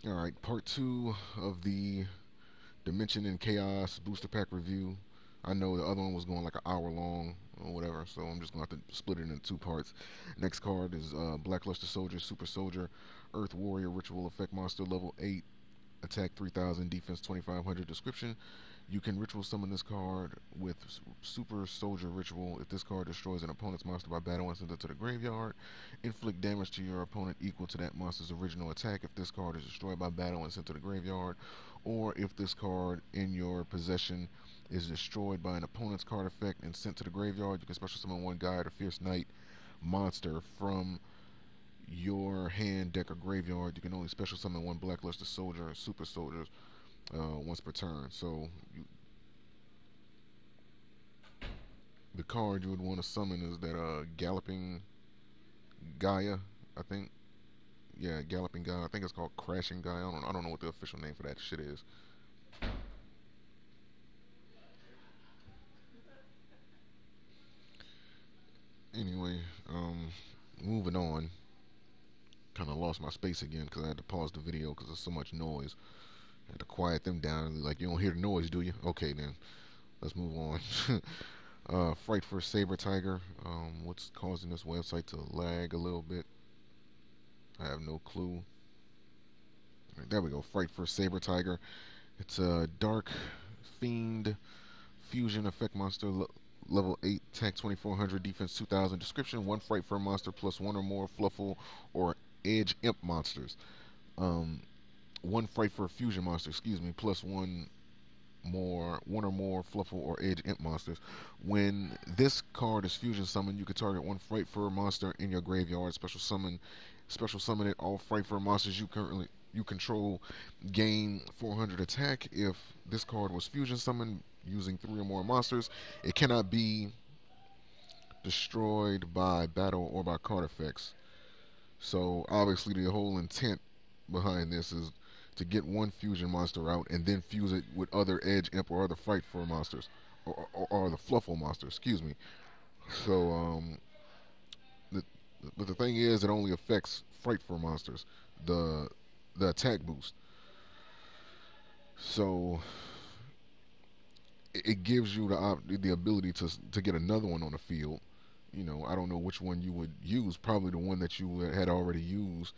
Alright, part two of the Dimension and Chaos booster pack review. I know the other one was going like an hour long or whatever, so I'm just going to have to split it into two parts. Next card is Blackluster Soldier, Super Soldier, Earth Warrior, Ritual Effect Monster, level 8, attack 3000, defense 2500. Description: you can ritual summon this card with Super Soldier Ritual. If this card destroys an opponent's monster by battle and sends it to the graveyard, inflict damage to your opponent equal to that monster's original attack if this card is destroyed by battle and sent to the graveyard, or if this card in your possession is destroyed by an opponent's card effect and sent to the graveyard, you can special summon one Guide or Fierce Knight monster from your hand, deck, or graveyard. You can only special summon one Blackluster Soldier or Super Soldier once per turn. So the card you would want to summon is that Galloping Gaia, I think. Yeah, Galloping Gaia. I think it's called Crashing Gaia. I don't know what the official name for that shit is. Anyway, moving on. Kind of lost my space again because I had to pause the video because there's so much noise. I had to quiet them down. Like, you don't hear the noise, do you? Okay, then. Let's move on. Fright for Saber Tiger. What's causing this website to lag a little bit? I have no clue. Right, there we go. Fright for Saber Tiger. It's a Dark Fiend Fusion Effect Monster. Level 8, attack 2400, defense 2000. Description: one Fright for monster plus one or more Fluffle or Edge Imp monsters. One Fright for fusion monster, excuse me, plus one or more Fluffle or Edge Imp monsters. When this card is fusion summoned, you can target one Fright Fur monster in your graveyard. Special summon it. All Fright Fur monsters you control gain 400 attack. If this card was fusion summoned using three or more monsters, it cannot be destroyed by battle or by card effects. So obviously the whole intent behind this is to get one fusion monster out and then fuse it with other Edge Imp or other Fright Fur monsters, or the Fluffle monster, excuse me. So, the, but the thing is, it only affects Fright Fur monsters, the the attack boost. So it gives you the ability to get another one on the field. I don't know which one you would use. Probably the one that you had already used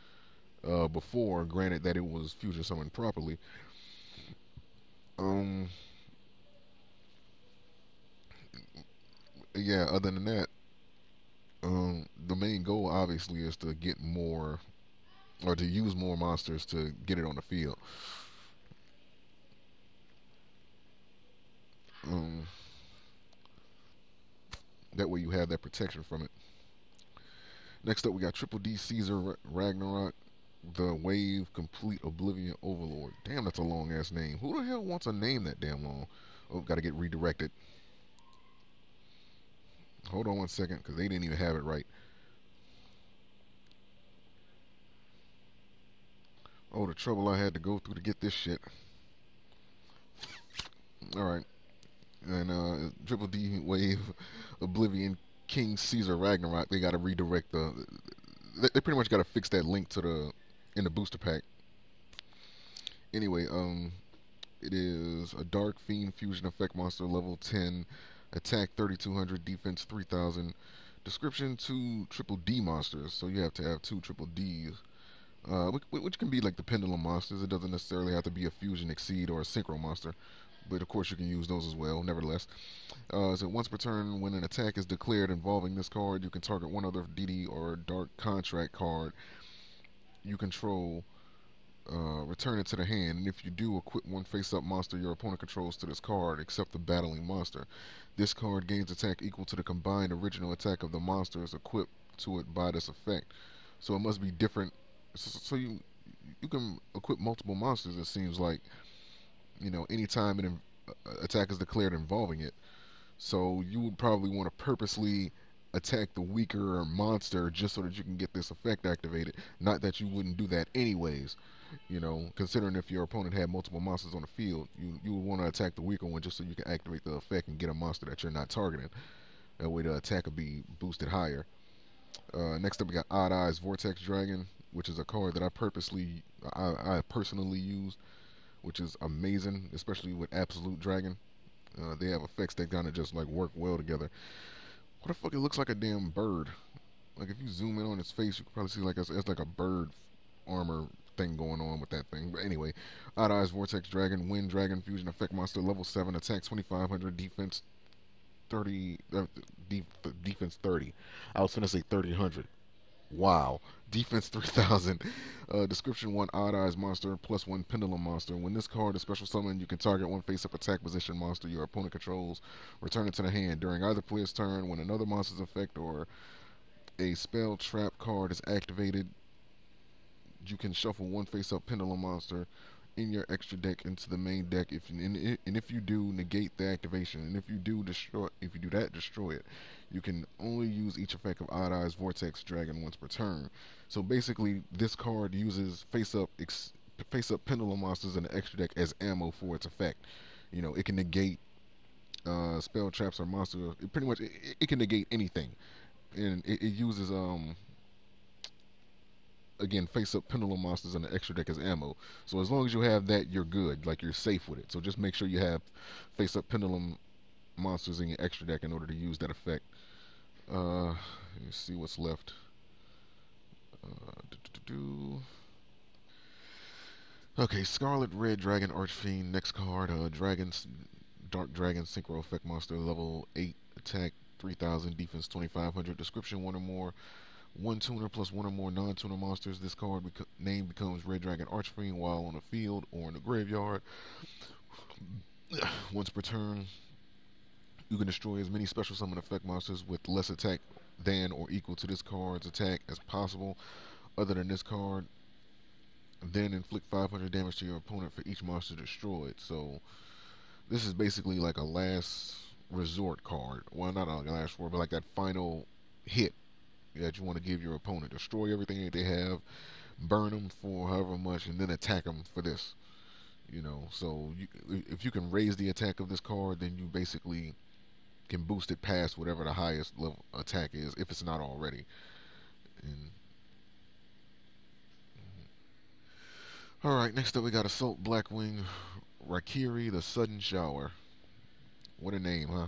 before. Granted that it was fusion summoned properly. Um, yeah. Other than that, the main goal obviously is to get more or to use more monsters to get it on the field. Um, that way you have that protection from it. Next up, we got Triple D Caesar Ragnarok, the Wave Complete Oblivion Overlord. Damn, that's a long ass name. Who the hell wants a name that damn long? Oh, gotta get redirected. Hold on one second, because they didn't even have it right. Oh, the trouble I had to go through to get this shit. Alright. And Triple D Wave Oblivion King Caesar Ragnarok, they gotta redirect the. They pretty much gotta fix that link to the in the booster pack. Anyway, it is a Dark Fiend Fusion Effect Monster, level 10, attack 3200, defense 3000. Description: two triple D monsters, so you have to have two triple Ds. Which can be like the pendulum monsters. It doesn't necessarily have to be a fusion exceed or a synchro monster, but of course you can use those as well. Nevertheless, so once per turn, when an attack is declared involving this card, you can target one other DD or Dark Contract card you control, return it to the hand, and if you do, equip one face-up monster your opponent controls to this card, except the battling monster. This card gains attack equal to the combined original attack of the monsters equipped to it by this effect. So it must be different. So you can equip multiple monsters. It seems like anytime an attack is declared involving it. So you would probably want to purposely attack the weaker monster just so that you can get this effect activated. Not that you wouldn't do that anyways. Considering if your opponent had multiple monsters on the field, you would want to attack the weaker one just so you can activate the effect and get a monster that you're not targeting. That way the attack will be boosted higher. Next up we got Odd Eyes Vortex Dragon. which is a card that I personally use, which is amazing, especially with Absolute Dragon. They have effects that kind of just like work well together. What the fuck? It looks like a damn bird. Like if you zoom in on its face, you can probably see like it's like a bird armor thing going on with that thing. But anyway, Odd Eyes Vortex Dragon, Wind Dragon Fusion Effect Monster, level 7, attack 2500, defense 30, defense 30. I was gonna say 3000. Wow. Defense 3000. Description 1 Odd Eyes Monster plus 1 Pendulum Monster. When this card is special summoned, you can target one face up attack position monster your opponent controls. Return it to the hand. During either player's turn, when another monster's effect or a spell trap card is activated, you can shuffle one face up Pendulum Monster in your extra deck into the main deck. And if you do, negate the activation. And if you do that, destroy it. You can only use each effect of Odd Eyes Vortex Dragon once per turn. So basically, this card uses face up Pendulum Monsters in the extra deck as ammo for its effect. You know, it can negate spell traps or monster. It pretty much it can negate anything, and it uses again face up Pendulum Monsters in the extra deck as ammo. So as long as you have that, you're good. Like you're safe with it. So just make sure you have face up Pendulum Monsters in your extra deck in order to use that effect. Let's see what's left. Okay, Scarlet Red Dragon Archfiend. Next card, Dark Dragon Synchro Effect Monster, level 8, attack 3000, defense 2500. Description: one tuner plus one or more non-tuner monsters. This card name becomes Red Dragon Archfiend while on the field or in the graveyard. Once per turn, you can destroy as many special summon effect monsters with less attack than or equal to this card's attack as possible, other than this card. Then inflict 500 damage to your opponent for each monster destroyed. So this is basically like a last resort card. Well, not like a last resort, but like that final hit that you want to give your opponent. Destroy everything that they have, burn them for however much, and then attack them for this. You know, so if you can raise the attack of this card, then you basically can boost it past whatever the highest level attack is, if it's not already. And alright, next up we got Assault Blackwing Rakiri, the Sudden Shower. What a name, huh?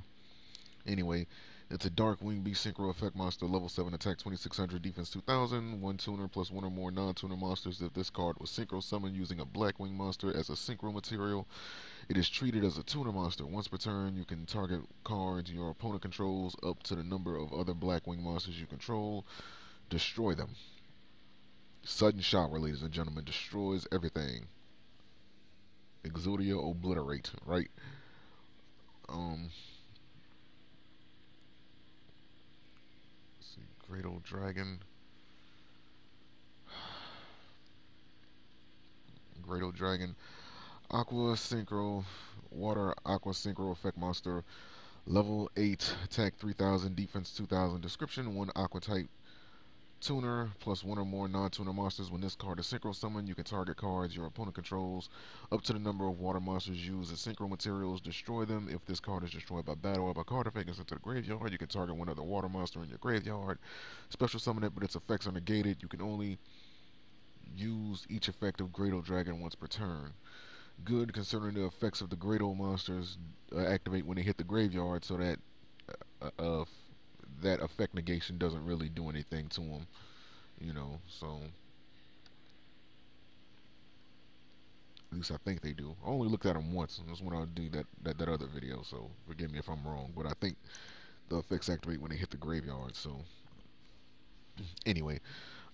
Anyway, it's a Dark Wing Beast Synchro Effect Monster, level 7, attack 2600, defense 2000, one tuner plus one or more non-tuner monsters. If this card was synchro summoned using a Blackwing monster as a synchro material, it is treated as a tuner monster. Once per turn, you can target cards your opponent controls up to the number of other Blackwing monsters you control. Destroy them. Sudden Shower, ladies and gentlemen, destroys everything. Exodia Obliterate, right? Let's see, Great Old Dragon. Great Old Dragon. Aqua Synchro, Water Aqua Synchro Effect Monster, level 8, attack 3000, defense 2000. Description: one Aqua type tuner plus one or more non-tuner monsters. When this card is synchro summoned, you can target cards your opponent controls up to the number of water monsters used as synchro materials. Destroy them. If this card is destroyed by battle or by card effect and sent to the graveyard, you can target one other water monster in your graveyard. Special summon it, but its effects are negated. You can only use each effect of Great Old Dragon once per turn. Good, considering the effects of the Great Old monsters activate when they hit the graveyard, so that that effect negation doesn't really do anything to them, you know. So at least I think they do. I only looked at them once, and that's when I do that other video. So forgive me if I'm wrong, but I think the effects activate when they hit the graveyard. So anyway,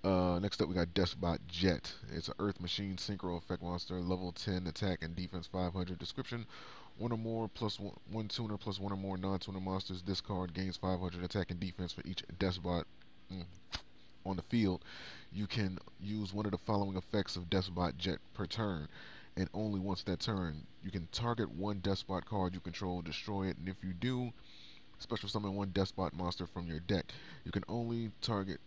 next up we got Despot Jet. It's an Earth Machine Synchro Effect Monster, level 10, attack and defense 500. Description: one or more plus one tuner plus one or more non-tuner monsters. This card gains 500 attack and defense for each Despot on the field. You can use one of the following effects of Despot Jet per turn, and only once that turn. You can target one Despot card you control, destroy it, and if you do, special summon one Despot monster from your deck. You can target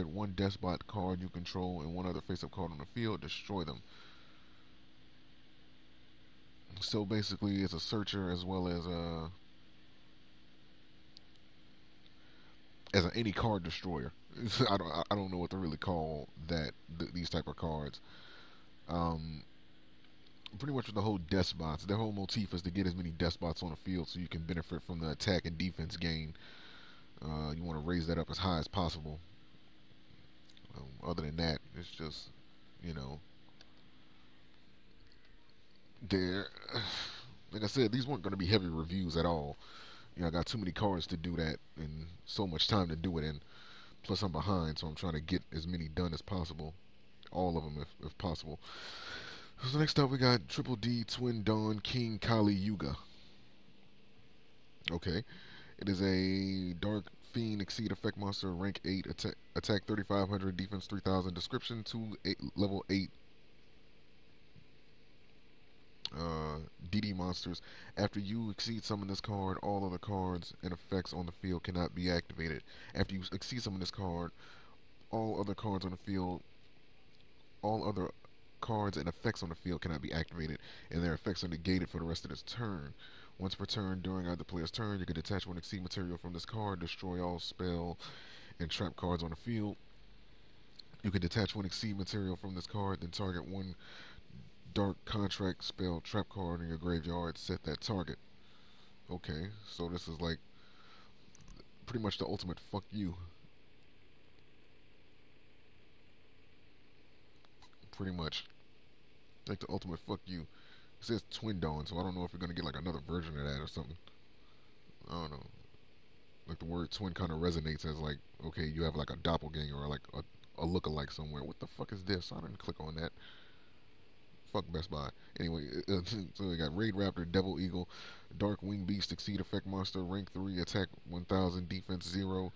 one Despot card you control and one other face-up card on the field. Destroy them. So basically, it's a searcher as well as an any card destroyer. I don't know what to really call that these type of cards. Um, Pretty much with the whole death spots. Their whole motif is to get as many death spots on the field so you can benefit from the attack and defense gain. You want to raise that up as high as possible. Other than that, it's just, you know, there. Like I said, these weren't going to be heavy reviews at all. I got too many cards to do that and so much time to do it in. Plus, I'm behind, so I'm trying to get as many done as possible. All of them, if possible. So next up, we got Triple D Twin Dawn King Kali Yuga. Okay, it is a Dark Fiend Exceed Effect Monster, rank 8, attack 3500, defense 3000, description 2, level 8 DD monsters. After you exceed summon this card, all other cards and effects on the field cannot be activated. After you exceed summon this card, all other cards on the field, all other cards and effects on the field cannot be activated, and their effects are negated for the rest of this turn. Once per turn, during either player's turn, you can detach one exceed material from this card, destroy all spell and trap cards on the field. You can detach one exceed material from this card, then target one dark contract spell trap card in your graveyard, set that target. Okay, so this is like pretty much the ultimate fuck you. Pretty much. Like the ultimate fuck you. It says Twin Dawn, so I don't know if you're gonna get like another version of that or something. I don't know. Like the word twin kind of resonates as like, okay, you have like a doppelganger or like a lookalike somewhere. What the fuck is this? I didn't click on that. Fuck Best Buy. Anyway, so we got Raid Raptor, Devil Eagle, Dark Wing Beast, Exceed Effect Monster, rank 3, attack 1000, defense 0.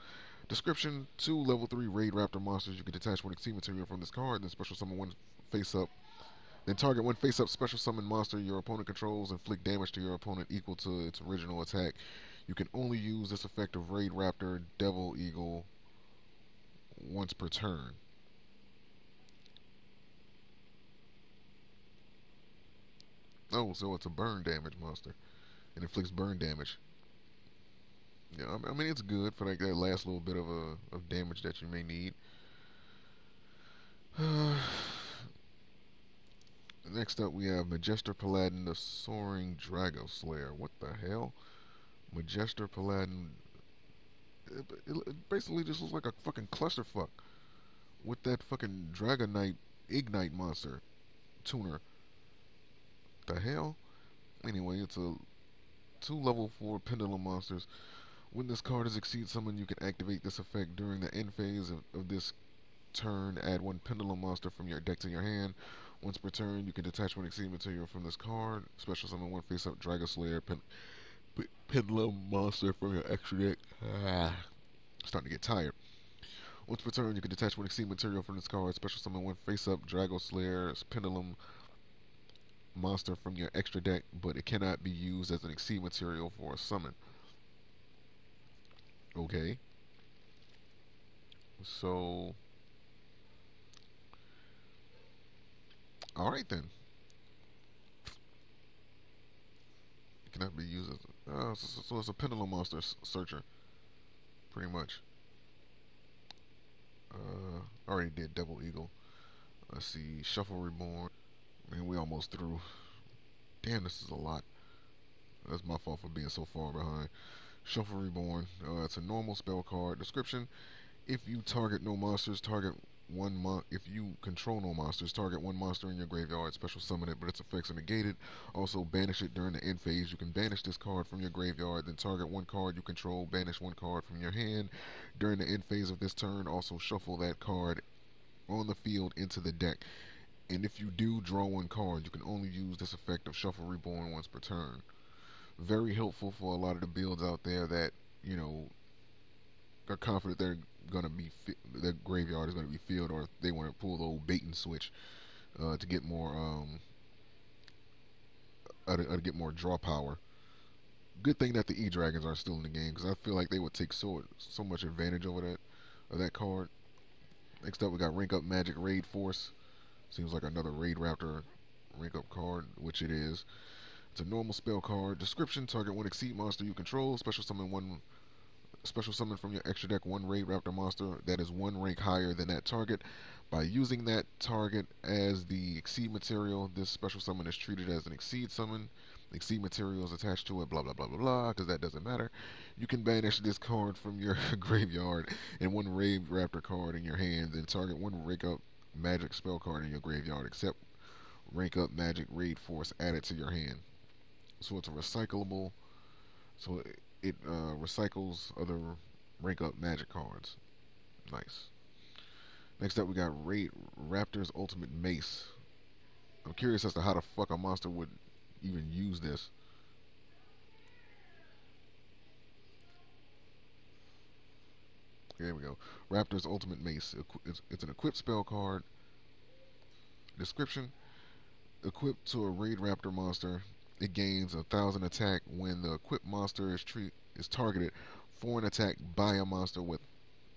Description: 2 level 3 Raid Raptor monsters. You can detach one Exceed material from this card, then special summon one face up. Then target one face up special summon monster your opponent controls, inflict damage to your opponent equal to its original attack. You can only use this effect of Raid Raptor, Devil Eagle once per turn. Oh, so it's a burn damage monster. It inflicts burn damage. Yeah, I mean it's good for like that last little bit of damage that you may need. Next up, we have Majester Paladin, the Soaring Drago Slayer. What the hell? Majester Paladin. It basically just looks like a fucking clusterfuck with that fucking Dragonite Ignite monster tuner. The hell? Anyway, it's a 2 level 4 Pendulum monsters. When this card is exceed summon, you can activate this effect during the end phase of this turn. Add one Pendulum monster from your deck to your hand. Once per turn, you can detach one exceed material from this card. Special summon one face up Dragon Slayer Pendulum monster from your extra deck. Starting to get tired. Once per turn, you can detach one exceed material from this card. Special summon one face up Dragon Slayer Pendulum monster from your extra deck, but it cannot be used as an exceed material for a summon. Okay. So, alright then. It cannot be used as so it's a pendulum monster searcher, pretty much. I already did Double Eagle. Let's see, Shuffle Reborn. Man, we almost through. Damn, this is a lot. That's my fault for being so far behind. Shuffle Reborn. It's a normal spell card. Description: if you target no monsters, target if you control no monsters, target one monster in your graveyard, special summon it, but its effects are negated. Also, banish it during the end phase. You can banish this card from your graveyard, then target one card you control, banish one card from your hand. During the end phase of this turn, also shuffle that card on the field into the deck. And if you do draw one card, you can only use this effect of Shuffle Reborn once per turn. Very helpful for a lot of the builds out there that, are confident they're gonna be their graveyard is gonna be filled, or they want to pull the old bait and switch to get more to get more draw power. Good thing that the E-Dragons are still in the game, because I feel like they would take so much advantage over that card. Next up, we got Rank Up Magic Raid Force. Seems like another Raid Raptor rank up card, which it is. It's a normal spell card. Description: target one exceed monster you control. Special summon one Special summon from your extra deck one Raid Raptor monster that is one rank higher than that target. By using that target as the Exceed material, this special summon is treated as an Exceed summon. Exceed material is attached to it, blah blah blah blah blah, because that doesn't matter. You can banish this card from your graveyard and one Raid Raptor card in your hand, and target one rank up magic spell card in your graveyard, except rank up magic Raid Force added to your hand. So it's a recyclable. So it recycles other rank up magic cards. Nice. Next up, we got Raid Raptor's Ultimate Mace. I'm curious as to how the fuck a monster would even use this. Here we go. Raptor's Ultimate Mace. It's an equipped spell card. Description: equipped to a Raid Raptor monster, it gains 1,000 attack when the equipped monster is targeted for an attack by a monster with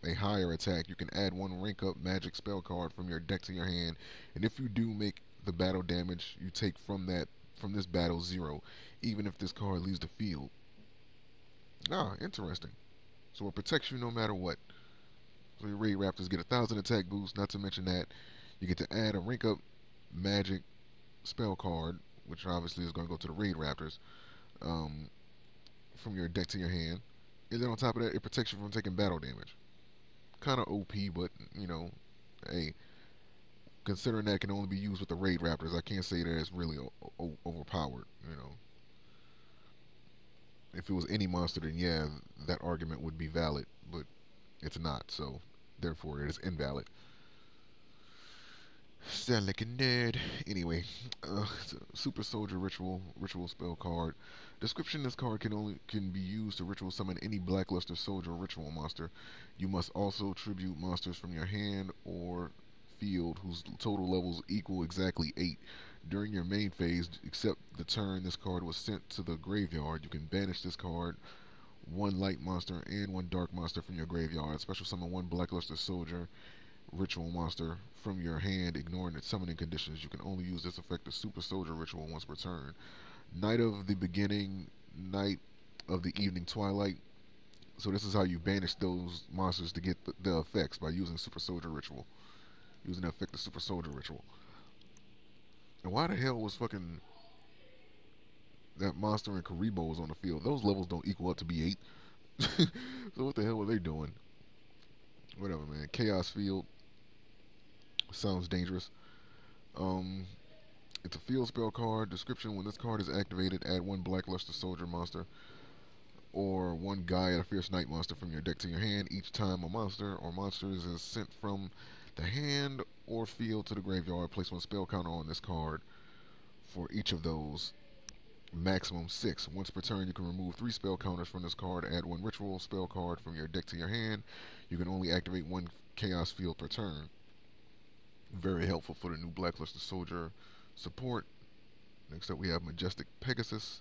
a higher attack. You can add one rank up magic spell card from your deck to your hand, and if you do make the battle damage you take from this battle 0, even if this card leaves the field. Ah, interesting. So it protects you no matter what. So your Raid Raptors get 1,000 attack boost. Not to mention that you get to add a rank up magic spell card, which obviously is going to go to the Raid Raptors, from your deck to your hand. And then on top of that, it protects you from taking battle damage. Kind of OP, but, you know, hey, considering that can only be used with the Raid Raptors, I can't say that it's really overpowered, you know. If it was any monster, then yeah, that argument would be valid, but it's not, so therefore it is invalid. Sound like a nerd. Anyway, Super Soldier Ritual spell card. Description: this card can be used to ritual summon any Blackluster Soldier ritual monster. You must also tribute monsters from your hand or field whose total levels equal exactly 8. During your main phase, except the turn this card was sent to the graveyard, you can banish this card, one light monster and one dark monster from your graveyard. Special summon one Blackluster Soldier ritual monster from your hand, ignoring its summoning conditions. You can only use this effect as Super Soldier ritual once per turn. Night of the beginning, night of the evening twilight. So this is how you banish those monsters to get the effects, by using Super Soldier ritual. Using the effect of Super Soldier ritual. And why the hell was fucking that monster in Karibo's on the field? Those levels don't equal up to be 8. So what the hell were they doing? Whatever, man. Chaos Field. Sounds dangerous. It's a field spell card. Description: when this card is activated, add one Blackluster Soldier monster or one Gaia Fierce Knight monster from your deck to your hand. Each time a monster or monsters is sent from the hand or field to the graveyard, place one spell counter on this card for each of those. Maximum 6. Once per turn, you can remove 3 spell counters from this card. Add one ritual spell card from your deck to your hand. You can only activate one Chaos Field per turn. Very helpful for the new Blackluster Soldier support. Next up, we have Majestic Pegasus.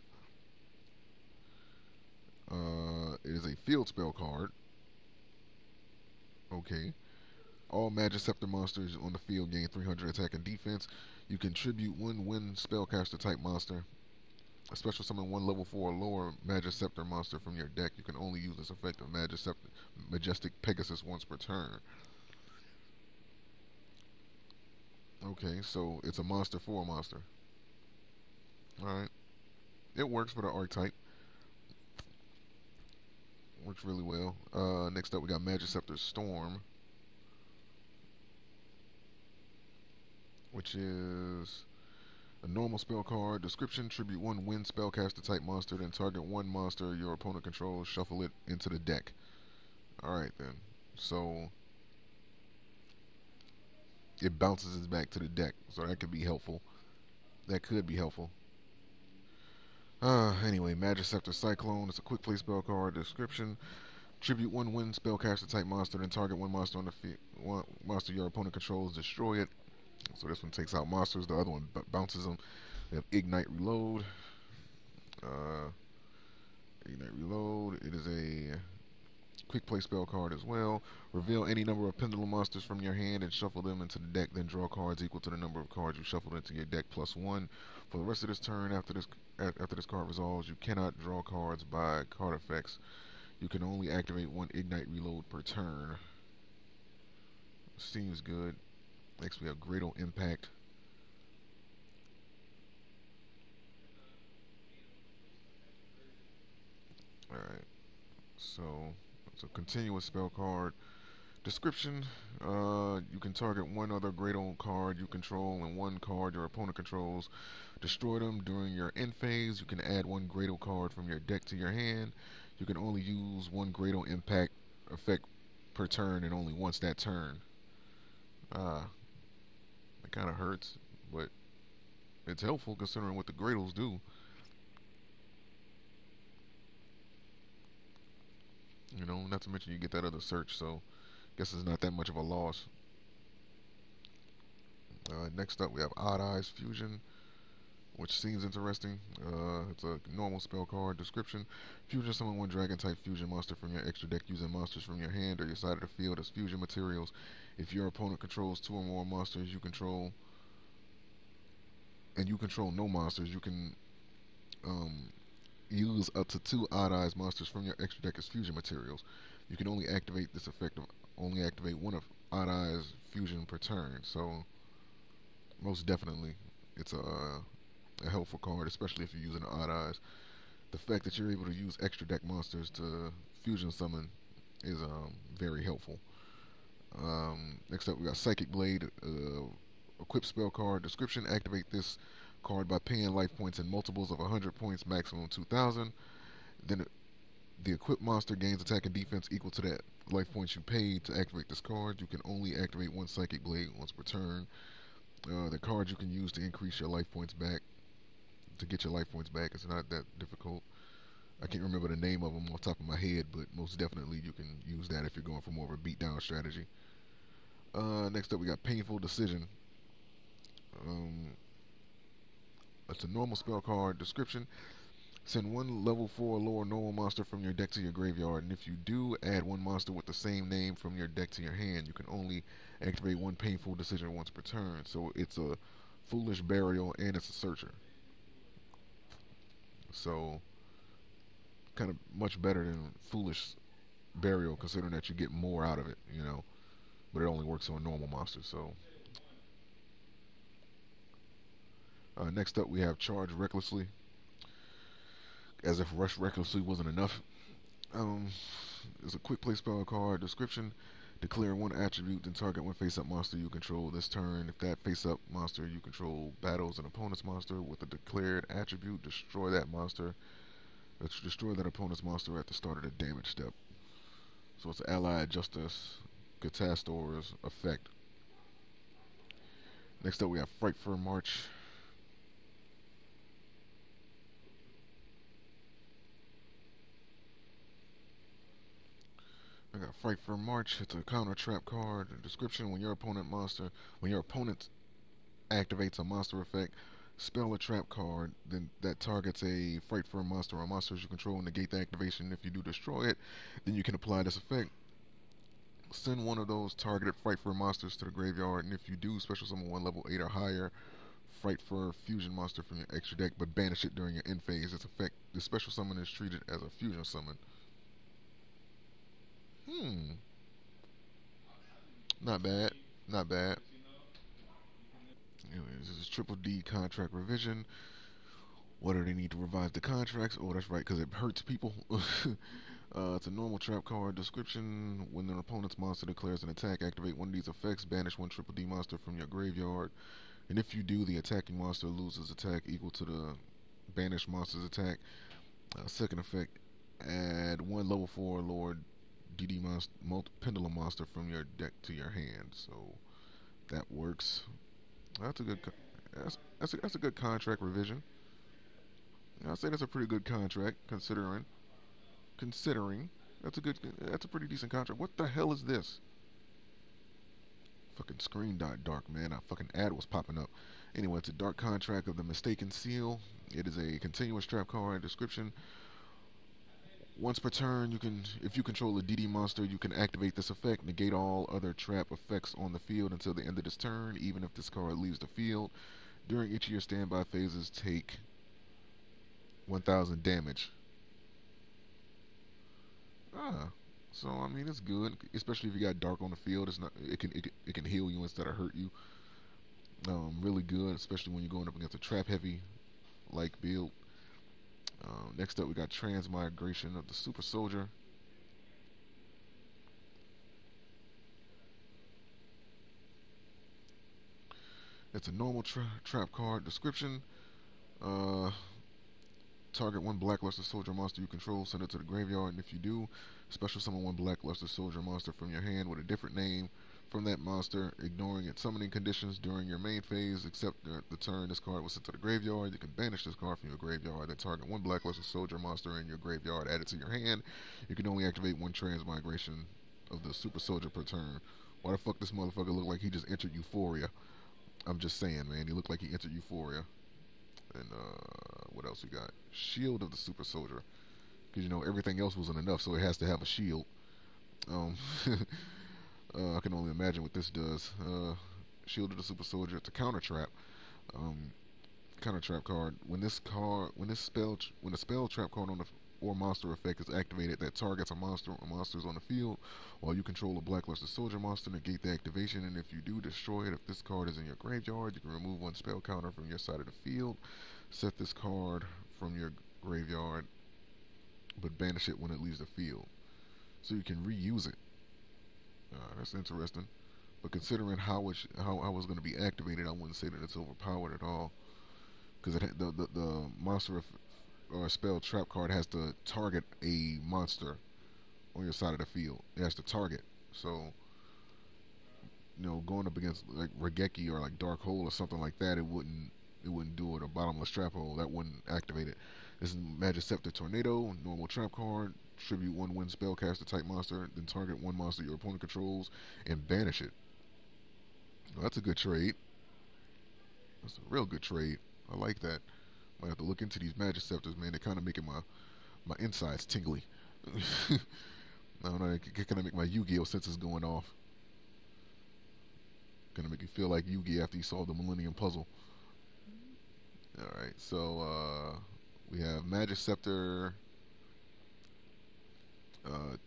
It is a field spell card. Okay. All Magiceptor monsters on the field gain 300 attack and defense. You contribute one Wind Spellcaster type monster. A special summon one level 4 or lower Magiceptor monster from your deck. You can only use this effect of Majestic Pegasus once per turn. Okay, so it's a monster for a monster. Alright. It works for the archetype. Works really well. Next up, we got Magiceptor Storm, which is a normal spell card. Description: tribute one Wind Spellcaster type monster, then target one monster your opponent controls, shuffle it into the deck. Alright then. So it bounces it back to the deck. So that could be helpful. Anyway, Magiceptor Cyclone. It's a quick play spell card. Description: tribute one Wind Spellcaster type monster, then target one monster on the field. One monster your opponent controls, destroy it. So this one takes out monsters. The other one bounces them. We have Ignite Reload. Ignite Reload. It is a quick play spell card as well. Reveal any number of Pendulum monsters from your hand and shuffle them into the deck. Then draw cards equal to the number of cards you shuffled into your deck plus 1. For the rest of this turn, after this card resolves, you cannot draw cards by card effects. You can only activate one Ignite Reload per turn. Seems good. Next we have Greater Impact. Alright, so it's a continuous spell card. Description, you can target one other Greater card you control and one card your opponent controls. Destroy them during your end phase. You can add one Greater card from your deck to your hand. You can only use one Greater Impact effect per turn and only once that turn. It kind of hurts, but it's helpful considering what the Gradles do. You know, not to mention you get that other search, so I guess it's not that much of a loss. Next up, we have Odd Eyes Fusion, which seems interesting. It's a normal spell card. Description: fusion summon one dragon type fusion monster from your extra deck using monsters from your hand or your side of the field as fusion materials. If your opponent controls two or more monsters you control, and you control no monsters, you can use up to two Odd Eyes monsters from your extra deck as fusion materials. You can only activate this effect only activate one of Odd Eyes fusion per turn. So most definitely, it's a helpful card, especially if you're using Odd Eyes. The fact that you're able to use extra deck monsters to fusion summon is very helpful. Next up, we got Psychic Blade, equip spell card. Description: activate this card by paying life points in multiples of 100 points, maximum 2,000. Then the equipped monster gains attack and defense equal to that life points you paid to activate this card. You can only activate one Psychic Blade once per turn. The card you can use to increase your life points back, to get your life points back. It's not that difficult. I can't remember the name of them off the top of my head, but most definitely you can use that if you're going for more of a beatdown strategy. Next up, we got Painful Decision. It's a normal spell card. Description: send one level 4 or lower normal monster from your deck to your graveyard, and if you do, add one monster with the same name from your deck to your hand. You can only activate one Painful Decision once per turn. So it's a Foolish Burial and it's a Searcher. So kind of much better than Foolish Burial, considering that you get more out of it, you know. But it only works on normal monsters. So next up, we have Charge Recklessly. As if Rush Recklessly wasn't enough. It's a quick play spell card. Description: declare one attribute, then target one face-up monster you control this turn. If that face-up monster you control battles an opponent's monster with a declared attribute, destroy that monster. Let's destroy that opponent's monster at the start of the damage step. So it's Allied Justice Catastor's effect. Next up, we have Frightful March. I got Frightful March. It's a counter trap card. Description: when your opponent activates a monster effect, spell a trap card, then that targets a Frightful monster or monsters you control, and negate the activation. If you do destroy it, then you can apply this effect. Send one of those targeted Frightful monsters to the graveyard, and if you do, special summon one level 8 or higher Frightful fusion monster from your extra deck, but banish it during your end phase. This effect, the special summon is treated as a fusion summon. Not bad. Not bad. Anyways, this is Triple D contract revision. What do they need to revise the contracts? Oh, that's right, because it hurts people. It's a normal trap card. Description: when an opponent's monster declares an attack, activate one of these effects, banish one Triple D monster from your graveyard. And if you do, the attacking monster loses attack equal to the banished monster's attack. Second effect: add one level 4 Lord DD Pendulum monster from your deck to your hand. So that works. That's a good. That's a good contract revision. I'd say that's a pretty good contract considering. That's a pretty decent contract. What the hell is this? Fucking screen dot dark, man. A fucking ad was popping up. Anyway, it's a dark contract of the Mistaken Seal. It is a continuous trap card. Description: once per turn, if you control a DD monster, you can activate this effect, negate all other trap effects on the field until the end of this turn, even if this card leaves the field. During each of your standby phases, take 1,000 damage. Ah, so I mean it's good, especially if you got dark on the field. It's not. It can heal you instead of hurt you. Really good, especially when you're going up against a trap heavy like build. Next up, we got Transmigration of the Super Soldier. It's a normal trap card. Description: uh, target one blackluster soldier monster you control, send it to the graveyard, and if you do, special summon one blackluster soldier monster from your hand with a different name from that monster, ignoring its summoning conditions during your main phase, except the turn this card was sent to the graveyard. You can banish this card from your graveyard, then target one blackluster soldier monster in your graveyard, add it to your hand. You can only activate one transmigration of the super soldier per turn. Why the fuck this motherfucker look like he just entered Euphoria? I'm just saying, man, he looked like he entered Euphoria. And what else we got? Shield of the Super Soldier. Because, you know, everything else wasn't enough, so it has to have a shield. Um, I can only imagine what this does. Shield of the Super Soldier. It's a counter trap. Counter trap card. When a spell trap card on the or monster effect is activated that targets a monster or monsters on the field while you control a blackluster soldier monster, negate the activation, and if you do, destroy it. If this card is in your graveyard, you can remove one spell counter from your side of the field, set this card from your graveyard, but banish it when it leaves the field. So you can reuse it. That's interesting. But considering how it's going to be activated, I wouldn't say that it's overpowered at all. Because the monster or spell trap card has to target a monster on your side of the field. It has to target. So, you know, going up against like Regeki or like Dark Hole or something like that, it wouldn't do it. Or Bottomless Trap Hole, that wouldn't activate it. This is Magiceptor Tornado, normal trap card. Tribute one wind spellcaster type monster, then target one monster your opponent controls and banish it. Well, that's a good trade. That's a real good trade. I like that. Might have to look into these Magiceptors, man. They're kind of making my insides tingly. I don't know. It kind of make my Yu-Gi-Oh senses going off. Kind of make you feel like Yu-Gi after you solve the Millennium Puzzle. All right, so we have Magiceptor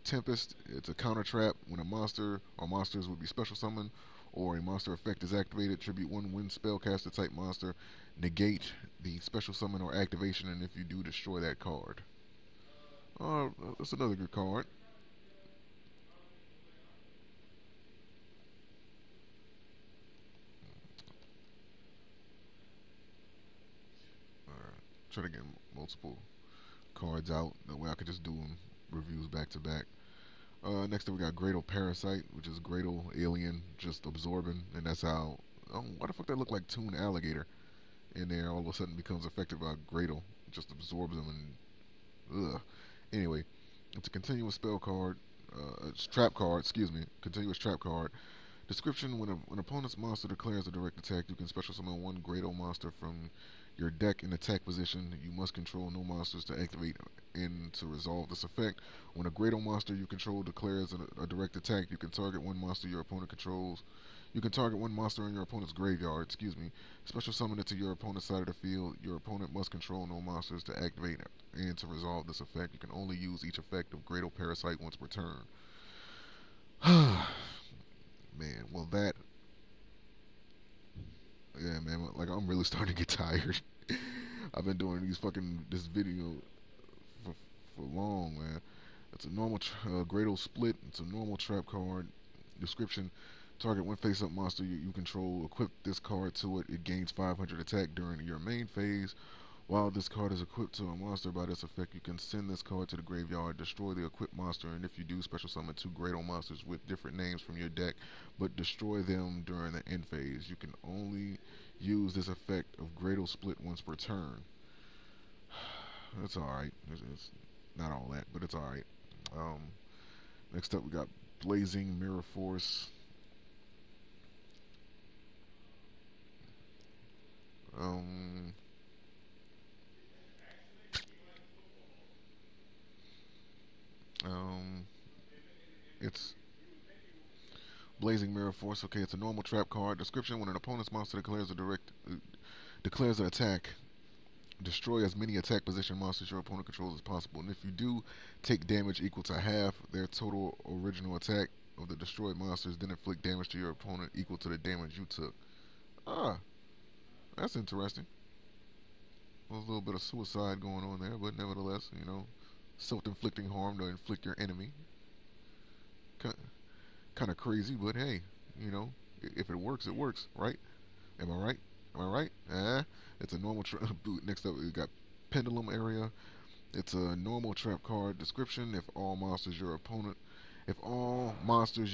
Tempest. It's a counter trap. When a monster or monsters would be special summoned, or a monster effect is activated, tribute one wind spellcaster type monster, negate the special summon or activation, and if you do, destroy that card. That's another good card. Alright, try to get multiple cards out. That way I could just do them reviews back to back. Next up we got Greater Parasite, which is Greater Alien just absorbing, and that's how. Oh, why the fuck that look like Toon Alligator in there? All of a sudden becomes affected by Greater, just absorbs them and ugh. Anyway, it's a continuous spell card. It's trap card. Excuse me, continuous trap card. Description: when an opponent's monster declares a direct attack, you can special summon one Greater monster from your deck in attack position. You must control no monsters to activate and to resolve this effect. When a Greater monster you control declares a direct attack, you can target one monster your opponent controls. You can target one monster in your opponent's graveyard, excuse me. Special summon it to your opponent's side of the field. Your opponent must control no monsters to activate and to resolve this effect. You can only use each effect of Greater Parasite once per turn. Man, well that, yeah, man, like I'm really starting to get tired. I've been doing this video for long, man. It's a normal Gradle split. It's a normal trap card. Description: target one face-up monster you control. Equip this card to it. It gains 500 attack during your main phase. While this card is equipped to a monster by this effect, you can send this card to the graveyard, destroy the equipped monster, and if you do, special summon two Gradle monsters with different names from your deck, but destroy them during the end phase. You can only use this effect of Gradle split once per turn. It's alright. It's not all that, but it's alright. Next up, we got Blazing Mirror Force. It's Blazing Mirror Force. Okay, it's a normal trap card. Description: when an opponent's monster declares an attack, Destroy as many attack position monsters your opponent controls as possible, and if you do, take damage equal to half their total original attack of the destroyed monsters, then inflict damage to your opponent equal to the damage you took. Ah, that's interesting. There's a little bit of suicide going on there, but nevertheless, self-inflicting harm to inflict your enemy. Kind of crazy, but hey, if it works, it works, right? Am I right? Am I right? It's a normal next up we got pendulum area. It's a normal trap card description. If all monsters you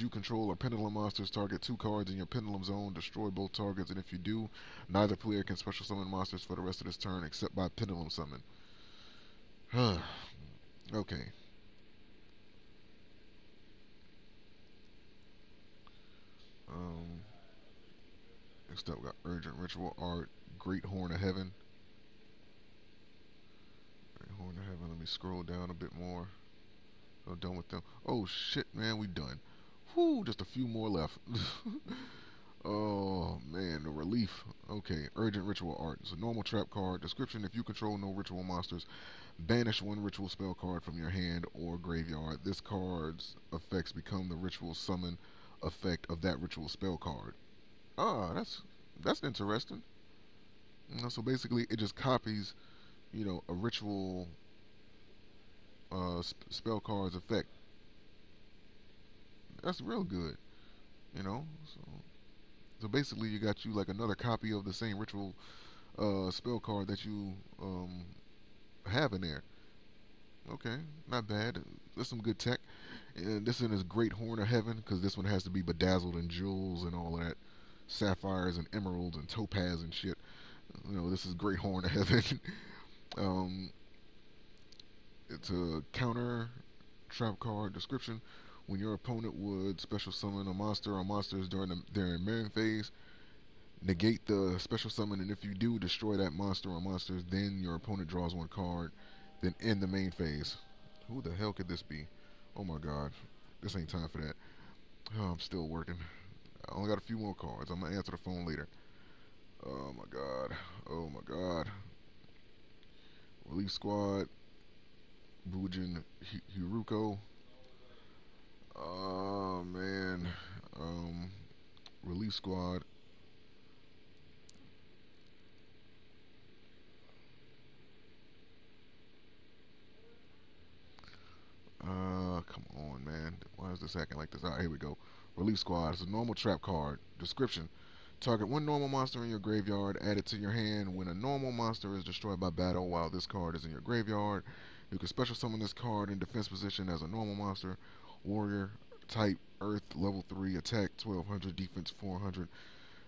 control are pendulum monsters, target 2 cards in your pendulum zone, destroy both targets, and if you do, neither player can special summon monsters for the rest of this turn except by pendulum summon. Okay. Um, Next up we got Urgent Ritual Art, Great Horn of Heaven. Great Horn of Heaven. Let me scroll down a bit more. I'm done with them. Oh shit, man, we done. Whoo, just a few more left. Oh man, the relief. Okay, Urgent Ritual Art. It's a normal trap card. Description: if you control no ritual monsters, banish 1 ritual spell card from your hand or graveyard. This card's effects become the ritual summon effect of that ritual spell card. Ah, that's interesting. So basically, it just copies, a ritual spell card's effect. That's real good, you know. So basically, you got you like another copy of the same ritual spell card that you have in there. Okay, not bad. There's some good tech. And this one is Great Horn of Heaven because this one has to be bedazzled in jewels and all of that, sapphires and emeralds and topaz and shit. This is Great Horn of Heaven. um, it's a counter trap card description. When your opponent would special summon a monster or monsters during their main phase, negate the special summon, and if you do, destroy that monster or monsters. Then your opponent draws 1 card. Then end the main phase. Who the hell could this be? Oh my god, this ain't time for that. Oh, I'm still working. I only got a few more cards. I'm gonna answer the phone later. Oh my god. Oh my god. Relief Squad. Bujin Hiruko. Oh man. Relief Squad. Come on, man. Why is this acting like this? Alright, here we go. Relief Squad. It's a normal trap card. Description. Target 1 normal monster in your graveyard. Add it to your hand. When a normal monster is destroyed by battle while this card is in your graveyard, you can special summon this card in defense position as a normal monster. Warrior. Type. Earth. Level 3. Attack 1200. Defense 400.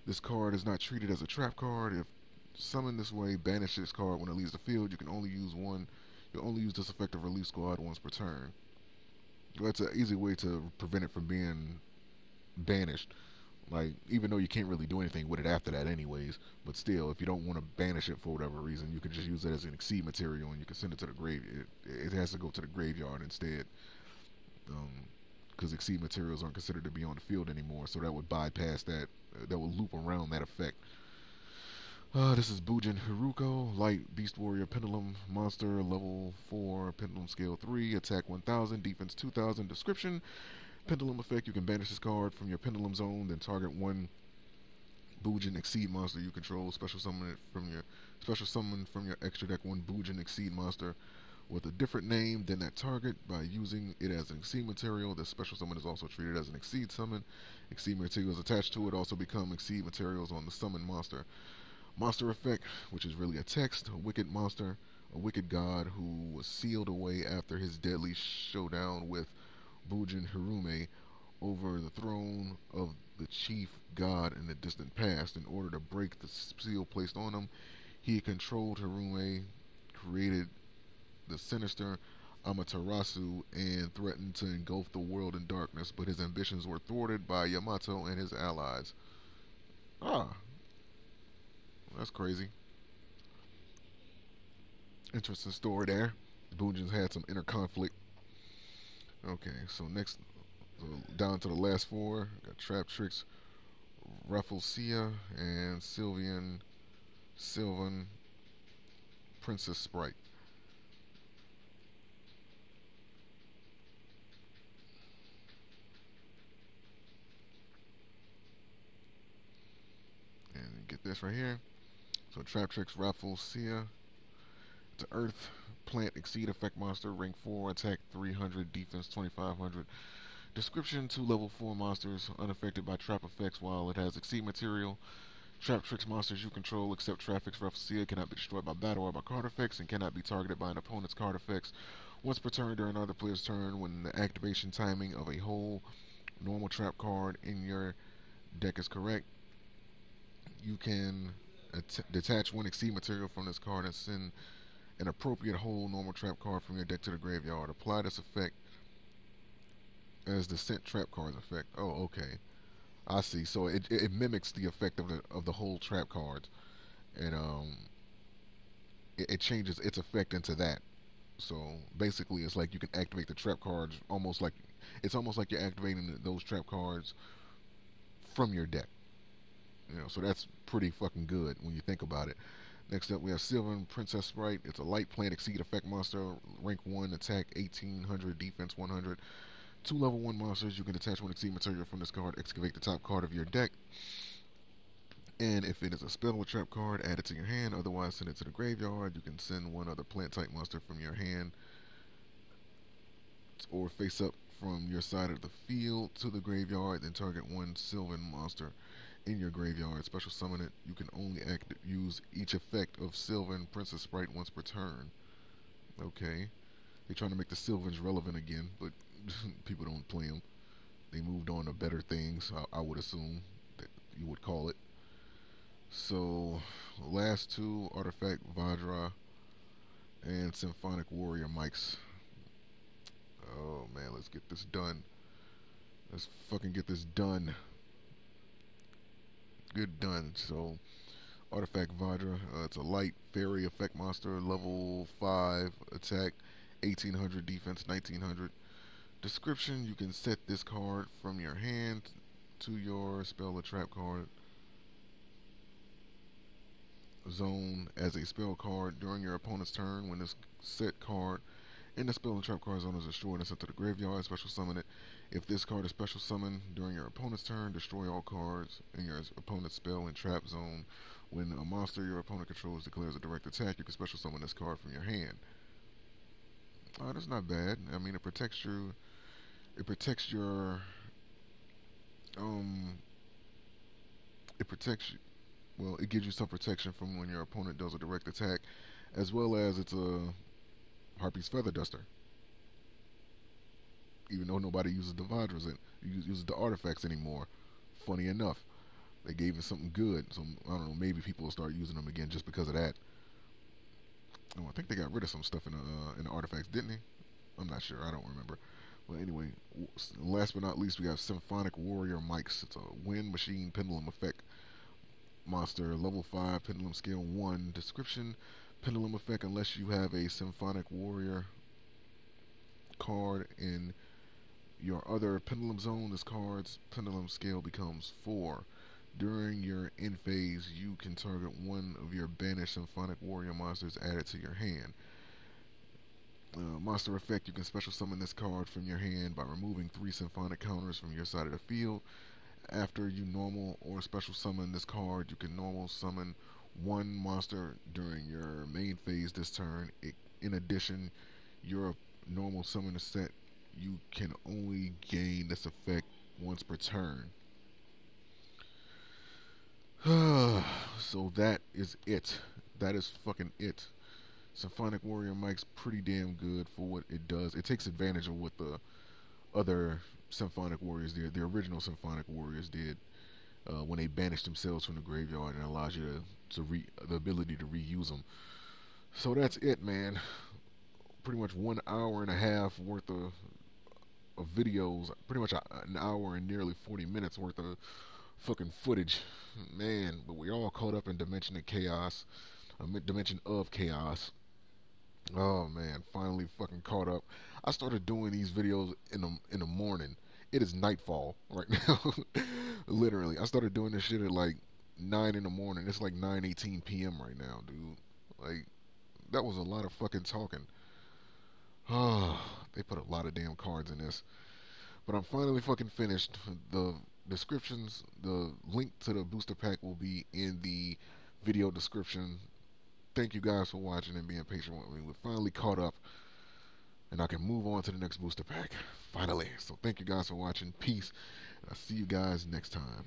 This card is not treated as a trap card. If summoned this way, banish this card when it leaves the field. You can only use one. You'll only use this effective Relief Squad once per turn. That's an easy way to prevent it from being banished. Like, even though you can't really do anything with it after that anyways, but still, if you don't want to banish it for whatever reason, you can just use it as an exceed material and you can send it to the grave. It has to go to the graveyard instead. Because exceed materials aren't considered to be on the field anymore, so that would bypass that. That would loop around that effect. This is Bujin Haruko, Light Beast Warrior Pendulum Monster, Level 4, Pendulum Scale 3, Attack 1000, Defense 2000. Description: Pendulum effect, you can banish this card from your Pendulum Zone, then target 1 Bujin Exceed monster you control, special summon from your extra deck 1 Bujin Exceed monster with a different name than that target by using it as an Exceed material. This special summon is also treated as an Exceed summon. Exceed materials attached to it also become Exceed materials on the summon monster. Monster effect, which is really a text: a wicked monster, a wicked god who was sealed away after his deadly showdown with Bujin Hirume over the throne of the chief god in the distant past. In order to break the seal placed on him, he controlled Hirume, created the sinister Amaterasu, and threatened to engulf the world in darkness, but his ambitions were thwarted by Yamato and his allies. Ah, that's crazy. Interesting story there. The Bujins had some inner conflict. Okay, so next, so down to the last 4. Got Trap Tricks, Rafflesia, and Sylvan Princess Sprite. And get this right here. So Trap Tricks Raffle Sia. It's an Earth Plant Exceed Effect Monster. Rank 4. Attack 300. Defense 2500. Description: 2 level 4 monsters unaffected by trap effects while it has Exceed material. Trap Tricks monsters you control except Traffic's Rafflesia cannot be destroyed by battle or by card effects and cannot be targeted by an opponent's card effects. Once per turn during another player's turn, when the activation timing of a whole normal trap card in your deck is correct, you can detach 1 Exceed material from this card and send an appropriate whole normal trap card from your deck to the graveyard. Apply this effect as the sent trap card's effect. Oh, okay. I see. So it mimics the effect of the whole trap cards, and it changes its effect into that. So basically, it's like you can activate the trap cards almost like you're activating those trap cards from your deck. So that's pretty fucking good when you think about it. Next up, we have Sylvan Princess Sprite. It's a light plant exceed effect monster, rank 1, attack 1800, defense 100. 2 level 1 monsters. You can detach 1 exceed material from this card, excavate the top card of your deck, and if it is a spell or trap card, add it to your hand. Otherwise, send it to the graveyard. You can send 1 other plant type monster from your hand or face up from your side of the field to the graveyard, then target 1 Sylvan monster in your graveyard. Special summon it. You can only use each effect of Sylvan Princess Sprite once per turn. Okay. They're trying to make the Sylvans relevant again, but people don't play them. They moved on to better things, I would assume that you would call it. So, last 2, Artifact Vajra and Symphonic Warrior mics. Oh man, let's get this done. Let's fucking get this done. Good done. So, Artifact Vajra, it's a light fairy effect monster, level 5, attack 1800, defense 1900. Description: you can set this card from your hand to your spell or trap card zone as a spell card during your opponent's turn. When this set card in the spell and trap card zone is destroyed and sent to the graveyard, special summon it. If this card is special summoned during your opponent's turn, destroy all cards in your opponent's spell and trap zone. When a monster your opponent controls declares a direct attack, you can special summon this card from your hand. Oh, that's not bad. I mean, it protects you. It protects your. It protects you. Well, it gives you some protection from when your opponent does a direct attack, as well as it's a Harpy's Feather Duster. Even though nobody uses the Vajras, uses the artifacts anymore. Funny enough, they gave us something good. So I don't know. Maybe people will start using them again just because of that. Oh, I think they got rid of some stuff in the artifacts, didn't they? I'm not sure. I don't remember. Well, anyway, last but not least, we have Symphonic Warrior mics. It's a wind machine pendulum effect monster, level 5, pendulum scale 1. Description: pendulum effect unless you have a Symphonic Warrior card in your other pendulum zone. This card's pendulum scale becomes 4. During your end phase, you can target 1 of your banished Symphonic Warrior monsters added to your hand. Monster effect: you can special summon this card from your hand by removing 3 Symphonic counters from your side of the field. After you normal or special summon this card, you can normal summon 1 monster during your main phase this turn. In addition, your normal summoner set, you can only gain this effect once per turn. So that is it. That is fucking it. Symphonic Warrior mic's pretty damn good for what it does. It takes advantage of what the other Symphonic Warriors did, the original Symphonic Warriors did, when they banished themselves from the graveyard, and allows you the ability to reuse them. So that's it, man. Pretty much 1 hour and a half worth of videos. Pretty much an hour and nearly 40 minutes worth of fucking footage, man. But we're all caught up in Dimension of Chaos. Dimension of Chaos. Oh man, finally fucking caught up. I started doing these videos in the morning. It is nightfall right now. Literally, I started doing this shit at like 9 in the morning. It's like 9:18 p.m. right now, dude. Like, That was a lot of fucking talking. They put a lot of damn cards in this. But I'm finally fucking finished. The descriptions, the link to the booster pack will be in the video description. Thank you guys for watching and being patient with me. We're finally caught up, and I can move on to the next booster pack. Finally. So thank you guys for watching. Peace. And I'll see you guys next time.